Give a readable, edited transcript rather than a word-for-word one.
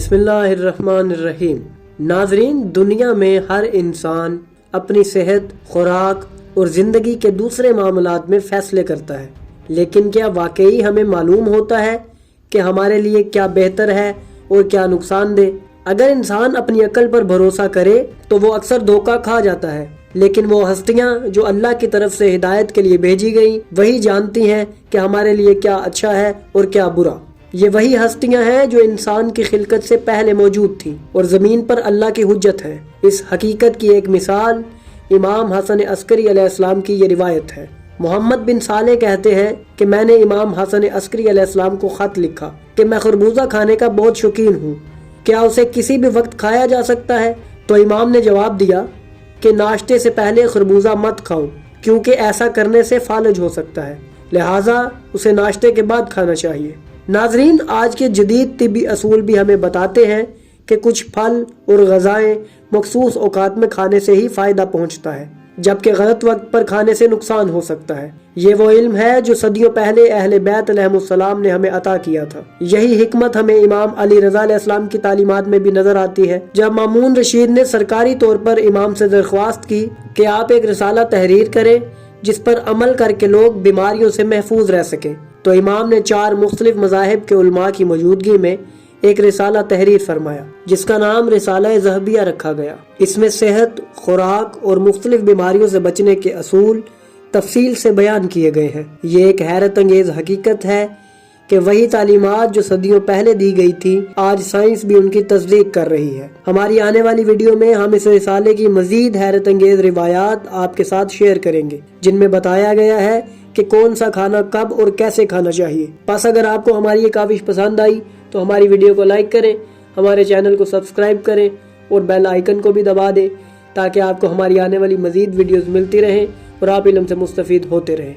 بسم اللہ الرحمن الرحیم۔ ناظرین، دنیا میں ہر انسان اپنی صحت، خوراک اور زندگی کے دوسرے معاملات میں فیصلے کرتا ہے، لیکن کیا واقعی ہمیں معلوم ہوتا ہے کہ ہمارے لیے کیا بہتر ہے اور کیا نقصان دہ؟ اگر انسان اپنی عقل پر بھروسہ کرے تو وہ اکثر دھوکہ کھا جاتا ہے، لیکن وہ ہستیاں جو اللہ کی طرف سے ہدایت کے لیے بھیجی گئیں وہی جانتی ہیں کہ ہمارے لیے کیا اچھا ہے اور کیا برا۔ یہ وہی ہستیاں ہیں جو انسان کی خلقت سے پہلے موجود تھیں اور زمین پر اللہ کی حجت ہیں۔ اس حقیقت کی ایک مثال امام حسن عسکری علیہ السلام کی یہ روایت ہے۔ محمد بن صالح کہتے ہیں کہ میں نے امام حسن عسکری علیہ السلام کو خط لکھا کہ میں خربوزہ کھانے کا بہت شوقین ہوں، کیا اسے کسی بھی وقت کھایا جا سکتا ہے؟ تو امام نے جواب دیا کہ ناشتے سے پہلے خربوزہ مت کھاؤ، کیونکہ ایسا کرنے سے فالج ہو سکتا ہے، لہٰذا اسے ناشتے کے بعد کھانا چاہیے۔ ناظرین، آج کے جدید طبی اصول بھی ہمیں بتاتے ہیں کہ کچھ پھل اور غذائیں مخصوص اوقات میں کھانے سے ہی فائدہ پہنچتا ہے، جبکہ غلط وقت پر کھانے سے نقصان ہو سکتا ہے۔ یہ وہ علم ہے جو صدیوں پہلے اہل بیت علیہم السلام نے ہمیں عطا کیا تھا۔ یہی حکمت ہمیں امام علی رضا علیہ السلام کی تعلیمات میں بھی نظر آتی ہے۔ جب مامون رشید نے سرکاری طور پر امام سے درخواست کی کہ آپ ایک رسالہ تحریر کریں جس پر عمل کر کے لوگ بیماریوں سے محفوظ رہ سکیں، تو امام نے 4 مختلف مذاہب کے علماء کی موجودگی میں ایک رسالہ تحریر فرمایا جس کا نام رسالہ ذہبیہ رکھا گیا۔ اس میں صحت، خوراک اور مختلف بیماریوں سے بچنے کے اصول تفصیل سے بیان کیے گئے ہیں۔ یہ ایک حیرت انگیز حقیقت ہے کہ وہی تعلیمات جو صدیوں پہلے دی گئی تھی آج سائنس بھی ان کی تصدیق کر رہی ہے۔ ہماری آنے والی ویڈیو میں ہم اس رسالے کی مزید حیرت انگیز روایات آپ کے ساتھ شیئر کریں گے جن میں بتایا گیا ہے کہ کون سا کھانا کب اور کیسے کھانا چاہیے۔ بس اگر آپ کو ہماری یہ کاوش پسند آئی تو ہماری ویڈیو کو لائک کریں، ہمارے چینل کو سبسکرائب کریں اور بیل آئیکن کو بھی دبا دیں تاکہ آپ کو ہماری آنے والی مزید ویڈیوز ملتی رہیں اور آپ علم سے مستفید ہوتے رہیں۔